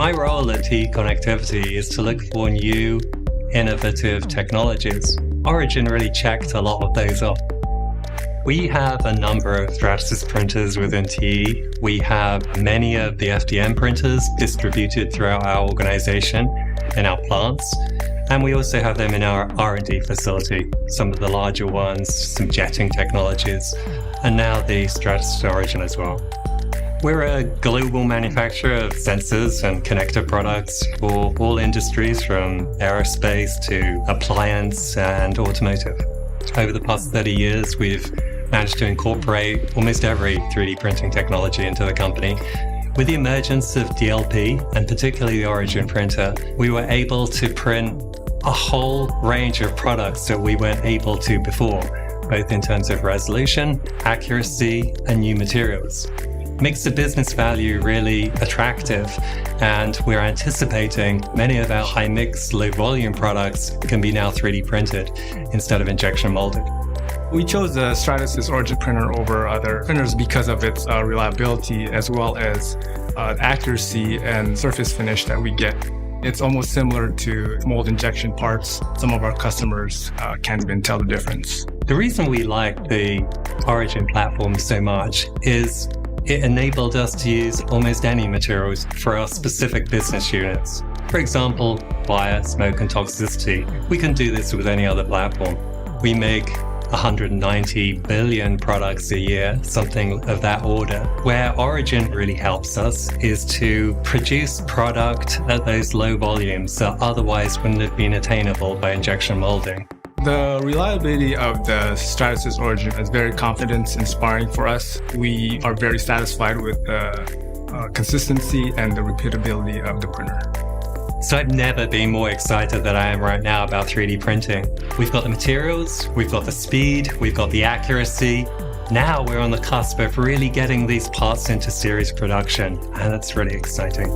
My role at Connectivity is to look for new, innovative technologies. Origin really checked a lot of those off. We have a number of Stratasys printers within TE. We have many of the FDM printers distributed throughout our organization in our plants. And we also have them in our R&D facility, some of the larger ones, some jetting technologies, and now the Stratasys Origin as well. We're a global manufacturer of sensors and connector products for all industries from aerospace to appliance and automotive. Over the past 30 years, we've managed to incorporate almost every 3D printing technology into the company. With the emergence of DLP, and particularly the Origin printer, we were able to print a whole range of products that we weren't able to before, both in terms of resolution, accuracy, and new materials. Makes the business value really attractive, and we're anticipating many of our high-mix, low-volume products can be now 3D printed instead of injection molded. We chose the Stratasys Origin printer over other printers because of its reliability as well as accuracy and surface finish that we get. It's almost similar to mold injection parts. Some of our customers can't even tell the difference. The reason we like the Origin platform so much is it enabled us to use almost any materials for our specific business units. For example, fire, smoke, and toxicity. We can do this with any other platform. We make 190 billion products a year, something of that order. Where Origin really helps us is to produce product at those low volumes that otherwise wouldn't have been attainable by injection molding. The reliability of the Stratasys Origin is very confidence-inspiring for us. We are very satisfied with the consistency and the repeatability of the printer. So I've never been more excited than I am right now about 3D printing. We've got the materials, we've got the speed, we've got the accuracy. Now we're on the cusp of really getting these parts into series production, and it's really exciting.